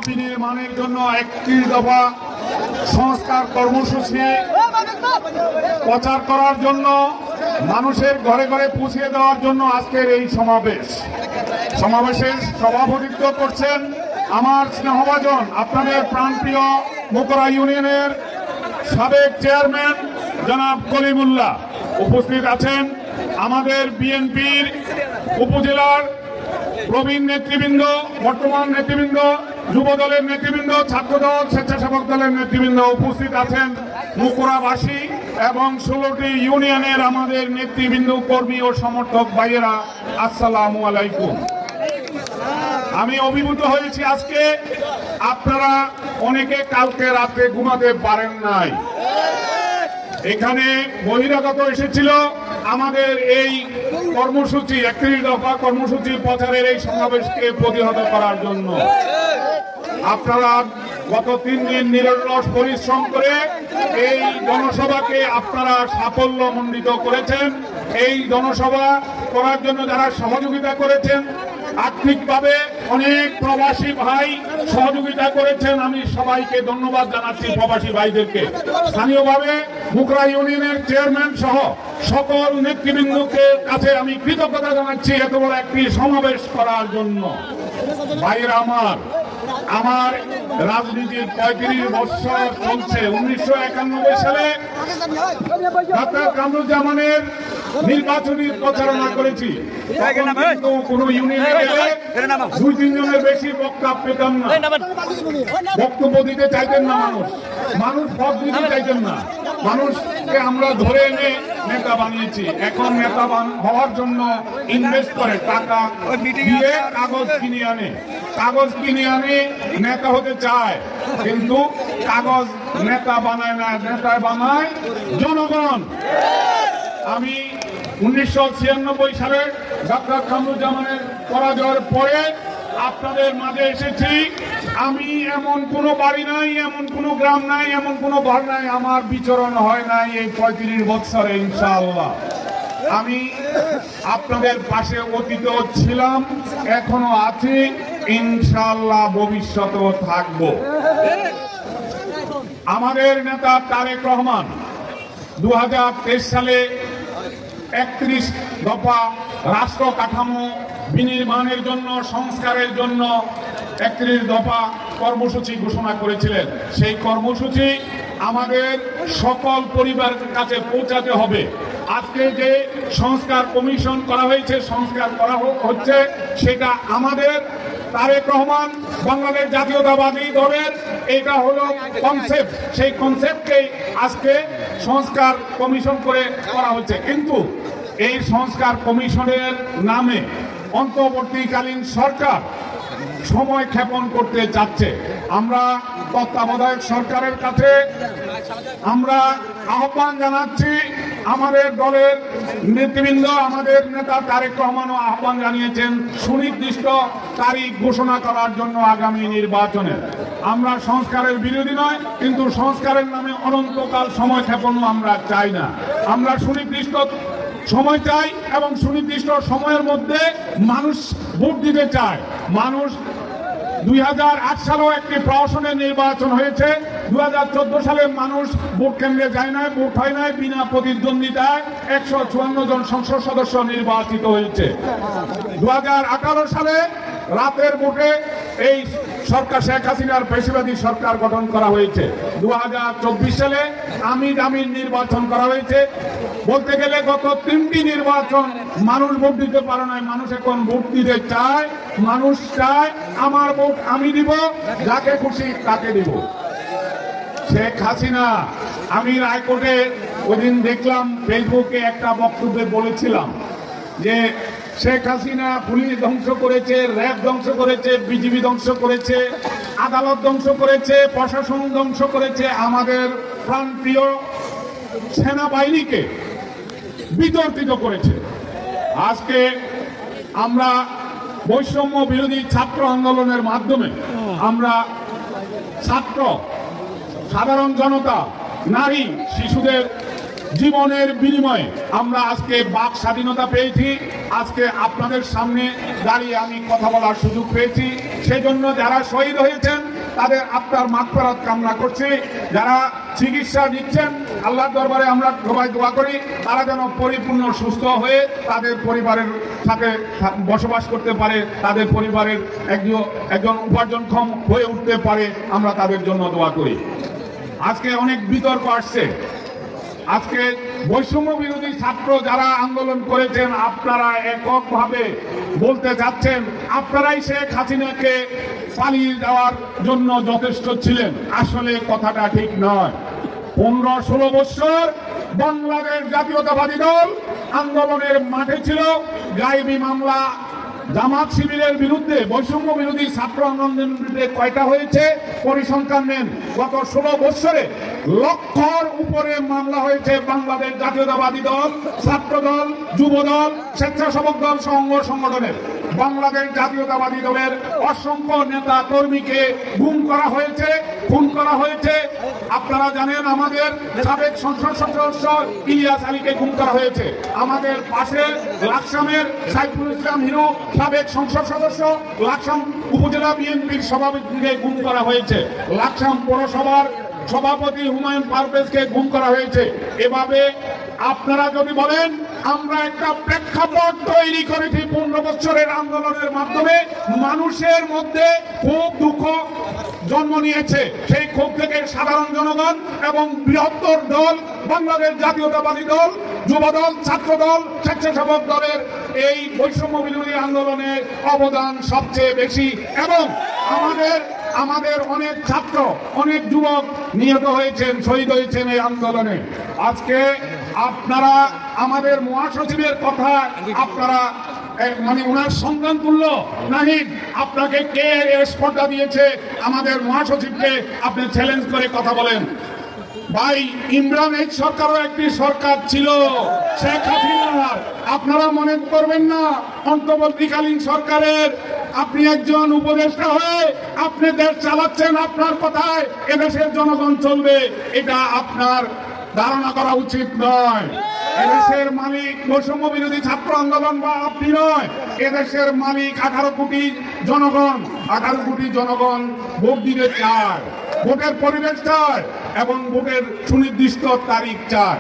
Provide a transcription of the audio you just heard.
বিনির্মাণের জন্য 31 দফা সংস্কার কর্মসূচি প্রচার করার জন্য, মানুষের ঘরে ঘরে পৌঁছে দেওয়ার জন্য আজকের এই সমাবেশের সভাপতিত্ব করছেন আমার স্নেহভাজন আপনাদের প্রাণপ্রিয় মোকরা ইউনিয়নের সাবেক চেয়ারম্যান জনাব কলিমুল্লাহ। উপস্থিত আছেন আমাদের বিএনপির উপজেলার প্রবীণ নেতৃবৃন্দ, বর্তমান নেতৃবৃন্দ, যুব দলের নেতৃবৃন্দ, ছাত্রদল, স্বেচ্ছাসেবক দলের নেতৃবৃন্দ। উপস্থিত আছেন মুকুরাবাসী এবং 16টি ইউনিয়নের আমাদের নেতৃবৃন্দ, কর্মী ও সমর্থক ভাইয়েরা, আসসালামু আলাইকুম। আমি অভিভূত হয়েছি আজকে। আপনারা অনেকে কালকে রাতে ঘুমাতে পারেন নাই। এখানে বহিরাগত এসেছিল আমাদের এই কর্মসূচি 31 দফা কর্মসূচি প্রচারের এই সমাবেশকে প্রতিহত করার জন্য। আপনারা গত 3 দিন নিরলস পরিশ্রম করে এই জনসভাকে আপনারা সাফল্যমণ্ডিত করেছেন। এই জনসভা করার জন্য যারা সহযোগিতা করেছেন, আর্থিকভাবে অনেক প্রবাসী ভাই সহযোগিতা করেছেন, আমি সবাইকে ধন্যবাদ জানাচ্ছি। প্রবাসী ভাইদেরকে স্থানীয়ভাবে মুকরা ইউনিয়নের চেয়ারম্যান সহ সকল নেতৃবৃন্দকে কাছে আমি কৃতজ্ঞতা জানাচ্ছি এত বড় একটি সমাবেশ করার জন্য। ভাইয়েরা আমার রাজনীতির 35 বছর চলছে। 1991 সালে ডাক্তার কামরুজ্জামানের নির্বাচনী প্রচারণা করেছি। কোন ইউনিয়নে গেলে 2-3 জনের বেশি বক্তা পেতাম না। বক্তব্য দিতে চাইতেন না মানুষ পদ দিতে চাইতেন না। মানুষকে আমরা ধরে এনে নেতা বানিয়েছি। এখন নেতা হওয়ার জন্য ইনভেস্ট করে, টাকা দিয়ে কাগজ কিনে আনে নেতা হতে চায়, কিন্তু কাগজ নেতা বানায় না, নেতা বানায় জনগণ। আমি 1996 সালে ডাক্তার কামরুজ্জামানের পরাজয়ের পরে আপনাদের মাঝে এসেছি। আমি এমন কোনো বাড়ি নাই, এমন কোনো গ্রাম নাই, এমন কোনো ঘর নাই আমার বিচরণ হয় নাই এই 35 বছরে। ইনশাআল্লাহ আমি আপনাদের পাশে অতীতেও ছিলাম, এখনো আছি, ইনশাআল্লাহ ভবিষ্যতেও থাকব। আমাদের নেতা তারেক রহমান 2023 সালে 31 দফা রাষ্ট্র কাঠামো বিনির্মাণের জন্য, সংস্কারের জন্য 31 দফা কর্মসূচি ঘোষণা করেছিলেন। সেই কর্মসূচি আমাদের সকল পরিবারের কাছে পৌঁছাতে হবে। আজকে যে সংস্কার কমিশন করা হয়েছে, সংস্কার করা হচ্ছে, সেটা আমাদের তারেক রহমান বাংলাদেশ জাতীয়তাবাদী দলের এটা হলো কনসেপ্ট। সেই কনসেপ্টকেই আজকে সংস্কার কমিশন করে করা হচ্ছে। কিন্তু এই সংস্কার কমিশনের নামে অন্তর্বর্তীকালীন সরকার সময় ক্ষেপণ করতে চাচ্ছে। আমরা তত্ত্বাবধায়ক সরকারের কাছে আমরা আহ্বান জানাচ্ছি। আমাদের দলের নেতৃবৃন্দ, আমাদের নেতা তারেক রহমানও আহ্বান জানিয়েছেন সুনির্দিষ্ট তারিখ ঘোষণা করার জন্য আগামী নির্বাচনে। আমরা সংস্কারের বিরোধী নয়, কিন্তু সংস্কারের নামে অনন্তকাল সময় ক্ষেপণও আমরা চাই না। আমরা সুনির্দিষ্ট সময় চাই এবং সুনির্দিষ্ট সময়ের মধ্যে মানুষ ভোট দিতে চায়। মানুষ 2008 সালেও একটি প্রহসনের নির্বাচন হয়েছে। 2014 সালে মানুষ ভোট কেন্দ্রে যায় নাই, ভোট হয় নাই, বিনা প্রতিদ্বন্দ্বিতায় 154 জন সংসদ সদস্য নির্বাচিত হয়েছে। 2018 সালে রাতের ভোটে এই সরকার শেখ হাসিনার ফ্যাসিবাদী সরকার গঠন করা হয়েছে। 2024 সালে আমির নির্বাচন করা হয়েছে। বলতে গেলে গত 3টি নির্বাচন মানুষ ভোট দিতে পারে নাই। মানুষ এখন ভোট দিতে চায়। মানুষ চায় আমার ভোট আমি দিব, যাকে খুশি তাকে দিব। শেখ হাসিনা, আমি হাইকোর্টে ওই দিন দেখলাম ফেসবুকে একটা বক্তব্যে বলেছিলাম যে শেখ হাসিনা পুলিশ ধ্বংস করেছে, র্যাব ধ্বংস করেছে, বিজিবি ধ্বংস করেছে, আদালত ধ্বংস করেছে, প্রশাসন ধ্বংস করেছে, আমাদের প্রাণপ্রিয় সেনাবাহিনীকে বিতর্কিত করেছে। আজকে আমরা বৈষম্য বিরোধী ছাত্র আন্দোলনের মাধ্যমে আমরা ছাত্র, সাধারণ জনতা, নারী, শিশুদের জীবনের বিনিময়ে আমরা আজকে বাক স্বাধীনতা পেয়েছি। আজকে আপনাদের সামনে দাঁড়িয়ে আমি কথা বলার সুযোগ পেয়েছি। সেই জন্য যারা শহীদ হয়েছেন তাদের আত্মার মাগফিরাত কামনা করছি। যারা চিকিৎসা নিচ্ছেন, আল্লাহর দরবারে আমরা সবাই দোয়া করি তারা যেন পরিপূর্ণ সুস্থ হয়ে তাদের পরিবারের সাথে বসবাস করতে পারে, তাদের পরিবারের একজন উপার্জনক্ষম হয়ে উঠতে পারে, আমরা তাদের জন্য দোয়া করি। আজকে অনেক বিতর্ক আসছে। আজকে বৈষম্য বিরোধী ছাত্র যারা আন্দোলন করেছেন, আপনারা এককভাবে বলতে চাচ্ছেন আপনারাই শেখ হাসিনাকে পালিয়ে যাওয়ার জন্য যথেষ্ট ছিলেন। আসলে কথাটা ঠিক নয়। 15-16 বছর বাংলাদেশ জাতীয়তাবাদী দল আন্দোলনের মাঠে ছিল। গায়েবী মামলা জামাত শিবিরের বিরুদ্ধে, বৈষম্য বিরোধী ছাত্র আন্দোলনের বিরুদ্ধে কয়টা হয়েছে পরিসংখ্যান নেন। গত 16 বছরে লক্ষর উপরে মামলা হয়েছে বাংলাদেশ জাতীয়তাবাদী দল, ছাত্র দল, যুব দল, স্বেচ্ছাসেবক দল, সংগঠনের। বাংলাদেশ জাতীয়তাবাদী দলের অসংখ্য নেতা কর্মীকে গুম করা হয়েছে, খুন করা হয়েছে। আপনারা জানেন আমাদের সাবেক সংসদ সদস্য ইলিয়াস আলীকে গুম করা হয়েছে। আমাদের পাশে লাকসামের সাইফুল ইসলাম হিরু, সাবেক সংসদ সদস্য, লাকসাম উপজেলা বিএনপির সভাপতিকে গুম করা হয়েছে। লাকসাম পৌরসভার সভাপতি হুমায়ুন পারভেজকে গুম করা হয়েছে। এভাবে আপনারা যদি বলেন আমরা একটা প্রেক্ষাপট তৈরি করেছি 15 বছরের আন্দোলনের মাধ্যমে, মানুষের মধ্যে খুব দুঃখ জন্ম নিয়েছে। সেই ক্ষোভ থেকে সাধারণ জনগণ এবং বৃহত্তর দল বাংলাদেশ জাতীয়তাবাদী দল, যুব দল, ছাত্র দল, স্বেচ্ছাসেবক দলের এই বৈষম্য বিরোধী আন্দোলনের অবদান সবচেয়ে বেশি। এবং আমাদের অনেক ছাত্র, অনেক যুবক নিহত হয়েছেন, শহীদ হয়েছেন এই আন্দোলনে। আজকে আপনারা আমাদের মহাসচিবের কথা আপনারা মানে ওনার সন্তান তুল্য নাহিদ, আপনাকে কে স্পর্ধা দিয়েছে আমাদের মহাসচিবকে আপনি চ্যালেঞ্জ করে কথা বলেন? ভাই, ইমরান এইচ সরকারও একটি সরকার ছিল শেখ হাসিনার। আপনারা মনে করবেন না অন্তর্বর্তীকালীন সরকারের আপনি একজন উপদেষ্টা হয়ে আপনি দেশ চালাচ্ছেন, আপনার কথায় এদেশের জনগণ চলবে, এটা আপনার ধারণা করা উচিত নয়। এদেশের মালিক বৈষম্য বিরোধী ছাত্র আন্দোলন বা আপনি নয়, এদেশের মালিক 18 কোটি জনগণ। 18 কোটি জনগণ ভোট দিতে চায়, ভোটের পরিবেশ চায় এবং ভোটের সুনির্দিষ্ট তারিখ চায়।